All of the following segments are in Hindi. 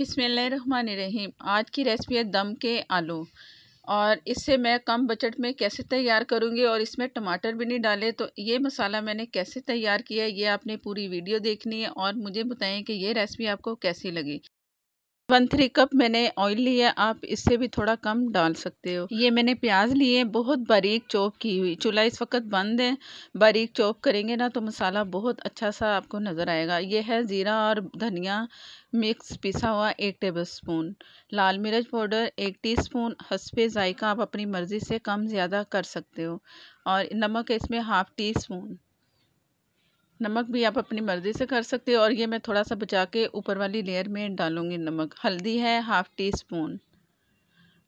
बिस्मिल्लाहिर्रहमानिर्रहीम। आज की रेसिपी है दम के आलू। और इससे मैं कम बजट में कैसे तैयार करूंगी और इसमें टमाटर भी नहीं डाले। तो ये मसाला मैंने कैसे तैयार किया है ये आपने पूरी वीडियो देखनी है और मुझे बताएं कि ये रेसिपी आपको कैसी लगी। 1/3 कप मैंने ऑयल लिया, आप इससे भी थोड़ा कम डाल सकते हो। ये मैंने प्याज लिए, बहुत बारीक चॉप की हुई। चूल्हा इस वक्त बंद है, बारीक चॉप करेंगे ना तो मसाला बहुत अच्छा सा आपको नज़र आएगा। ये है ज़ीरा और धनिया मिक्स पिसा हुआ 1 टेबलस्पून, लाल मिर्च पाउडर 1 टीस्पून, हस्बे जायका आप अपनी मर्ज़ी से कम ज़्यादा कर सकते हो। और नमक है इसमें 1/2 टीस्पून। नमक भी आप अपनी मर्ज़ी से कर सकते हो और ये मैं थोड़ा सा बचा के ऊपर वाली लेयर में डालूंगी नमक। हल्दी है 1/2 टीस्पून।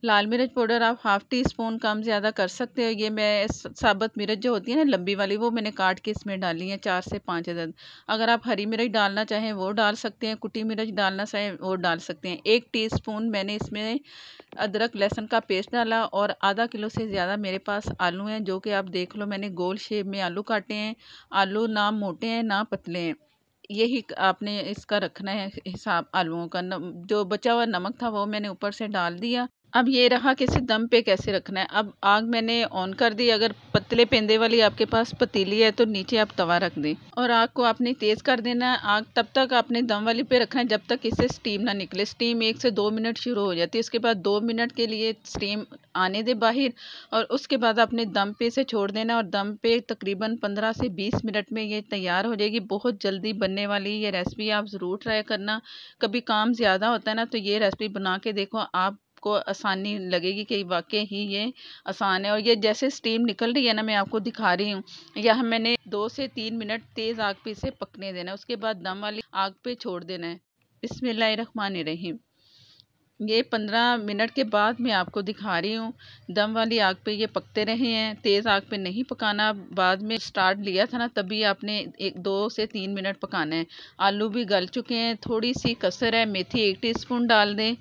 लाल मिर्च पाउडर आप 1/2 टीस्पून कम ज़्यादा कर सकते हो। ये मैं साबुत मिर्च जो होती है ना लंबी वाली, वो मैंने काट के इसमें डाली है 4 से 5 अदद। अगर आप हरी मिर्च डालना चाहें वो डाल सकते हैं, कुटी मिर्च डालना चाहें वो डाल सकते हैं। 1 टीस्पून मैंने इसमें अदरक लहसुन का पेस्ट डाला और आधा किलो से ज़्यादा मेरे पास आलू हैं, जो कि आप देख लो मैंने गोल शेप में आलू काटे हैं। आलू ना मोटे हैं ना पतले हैं, यही आपने इसका रखना है हिसाब आलूओं का। जो बचा हुआ नमक था वो मैंने ऊपर से डाल दिया। अब ये रहा कि इसे दम पे कैसे रखना है। अब आग मैंने ऑन कर दी। अगर पतले पेंदे वाली आपके पास पतीली है तो नीचे आप तवा रख दें और आग को आपने तेज़ कर देना है। आग तब तक आपने दम वाली पे रखना है जब तक इसे स्टीम ना निकले। स्टीम 1 से 2 मिनट शुरू हो जाती है, उसके बाद 2 मिनट के लिए स्टीम आने दे बाहर और उसके बाद आपने दम पे इसे छोड़ देना और दम पे तकरीबन 15 से 20 मिनट में ये तैयार हो जाएगी। बहुत जल्दी बनने वाली ये रेसिपी, आप ज़रूर ट्राई करना। कभी काम ज़्यादा होता है ना तो ये रेसिपी बना के देखो, आप को आसानी लगेगी कि वाकई ही ये आसान है। और ये जैसे स्टीम निकल रही है ना, मैं आपको दिखा रही हूँ, यह मैंने 2 से 3 मिनट तेज़ आग पे इसे पकने देना है, उसके बाद दम वाली आग पे छोड़ देना है। बिस्मिल्लाहिर्रहमानिर्रहीम। ये 15 मिनट के बाद मैं आपको दिखा रही हूँ। दम वाली आग पे ये पकते रहे हैं, तेज़ आग पे नहीं पकाना। बाद में स्टार्ट लिया था ना तभी आपने 2 से 3 मिनट पकाना है। आलू भी गल चुके हैं, थोड़ी सी कसर है, मेथी 1 टीस्पून डाल दें।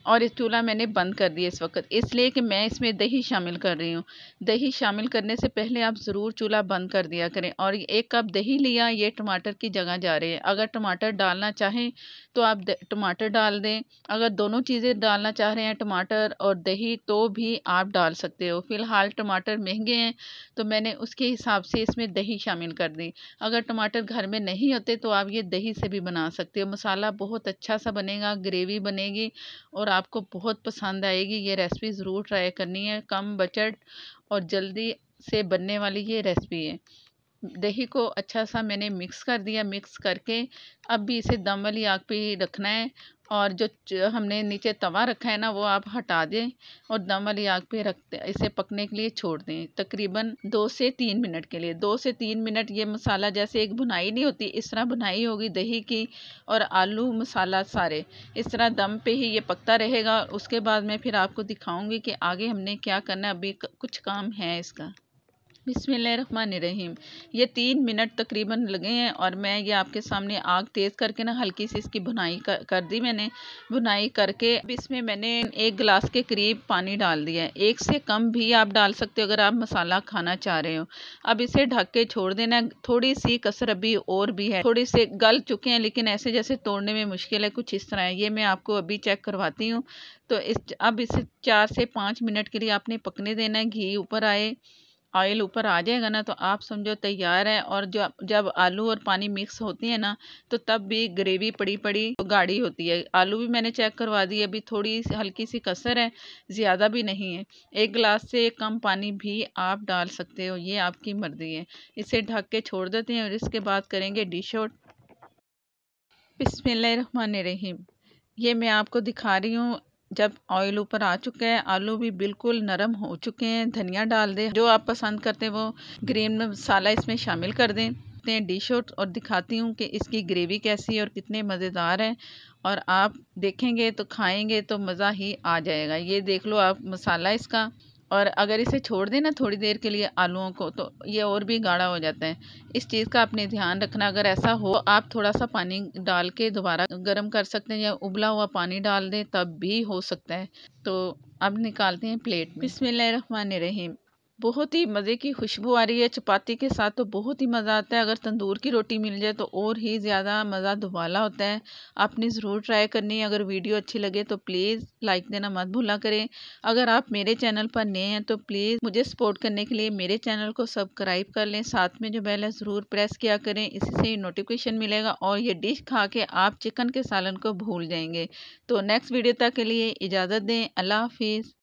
और इस चूल्हा मैंने बंद कर दिया इस वक्त, इसलिए कि मैं इसमें दही शामिल कर रही हूँ। दही शामिल करने से पहले आप ज़रूर चूल्हा बंद कर दिया करें। और 1 कप दही लिया, ये टमाटर की जगह जा रहे हैं। अगर टमाटर डालना चाहें तो आप टमाटर डाल दें। अगर दोनों चीज़ें डालना चाह रहे हैं, टमाटर और दही, तो भी आप डाल सकते हो। फ़िलहाल टमाटर महंगे हैं तो मैंने उसके हिसाब से इसमें दही शामिल कर दी। अगर टमाटर घर में नहीं होते तो आप ये दही से भी बना सकते हो। मसाला बहुत अच्छा सा बनेगा, ग्रेवी बनेगी और आपको बहुत पसंद आएगी। ये रेसिपी ज़रूर ट्राई करनी है। कम बजट और जल्दी से बनने वाली ये रेसिपी है। दही को अच्छा सा मैंने मिक्स कर दिया। मिक्स करके अब भी इसे दम वाली आग पे ही रखना है और जो हमने नीचे तवा रखा है ना वो आप हटा दें और दम वाली आग पे रखते इसे पकने के लिए छोड़ दें तकरीबन 2 से 3 मिनट के लिए। 2 से 3 मिनट ये मसाला जैसे एक भुनाई नहीं होती, इस तरह भुनाई होगी दही की और आलू मसाला सारे इस तरह दम पे ही ये पकता रहेगा। उसके बाद मैं फिर आपको दिखाऊंगी कि आगे हमने क्या करना है। अभी कुछ काम है इसका। बिस्मिल्लाहिर्रहमानिर्रहीम। ये 3 मिनट तकरीबन लगे हैं और मैं ये आपके सामने आग तेज़ करके ना हल्की सी इसकी भुनाई कर दी मैंने। भुनाई करके अब इसमें मैंने 1 गिलास के करीब पानी डाल दिया है। 1 से कम भी आप डाल सकते हो अगर आप मसाला खाना चाह रहे हो। अब इसे ढक के छोड़ देना। थोड़ी सी कसर अभी और भी है, थोड़ी से गल चुके हैं लेकिन ऐसे जैसे तोड़ने में मुश्किल है, कुछ इस तरह है। ये मैं आपको अभी चेक करवाती हूँ। तो अब इसे 4 से 5 मिनट के लिए आपने पकने देना है। घी ऊपर आए, ऑयल ऊपर आ जाएगा ना तो आप समझो तैयार है। और जब आलू और पानी मिक्स होती है ना तो तब भी ग्रेवी पड़ी पड़ी गाढ़ी होती है। आलू भी मैंने चेक करवा दी, अभी थोड़ी हल्की सी कसर है, ज़्यादा भी नहीं है। 1 गिलास से कम पानी भी आप डाल सकते हो, ये आपकी मर्ज़ी है। इसे ढक के छोड़ देते हैं और इसके बाद करेंगे डिश आउट। बिस्मिल्लाहिर्रहमानिर्रहीम। ये मैं आपको दिखा रही हूँ जब ऑयल ऊपर आ चुका है, आलू भी बिल्कुल नरम हो चुके हैं। धनिया डाल दें, जो आप पसंद करते हैं वो ग्रीन मसाला इसमें शामिल कर दें। डिश आउट और दिखाती हूँ कि इसकी ग्रेवी कैसी है और कितने मज़ेदार है। और आप देखेंगे तो खाएंगे तो मज़ा ही आ जाएगा। ये देख लो आप मसाला इसका। और अगर इसे छोड़ दें ना थोड़ी देर के लिए आलूओं को तो ये और भी गाढ़ा हो जाता है। इस चीज़ का आपने ध्यान रखना। अगर ऐसा हो आप थोड़ा सा पानी डाल के दोबारा गर्म कर सकते हैं या उबला हुआ पानी डाल दें तब भी हो सकता है। तो अब निकालते हैं प्लेट में। बिस्मिल्लाहिर्रहमानिर्रहीम। बहुत ही मज़े की खुशबू आ रही है। चपाती के साथ तो बहुत ही मज़ा आता है। अगर तंदूर की रोटी मिल जाए तो और ही ज़्यादा मज़ा दुबाला होता है। आपने ज़रूर ट्राई करनी है। अगर वीडियो अच्छी लगे तो प्लीज़ लाइक देना मत भूला करें। अगर आप मेरे चैनल पर नए हैं तो प्लीज़ मुझे सपोर्ट करने के लिए मेरे चैनल को सब्सक्राइब कर लें। साथ में जो बेल है ज़रूर प्रेस किया करें, इससे ही नोटिफिकेशन मिलेगा और ये डिश खा के आप चिकन के सालन को भूल जाएंगे। तो नेक्स्ट वीडियो तक के लिए इजाज़त दें। अल्लाह हाफिज़।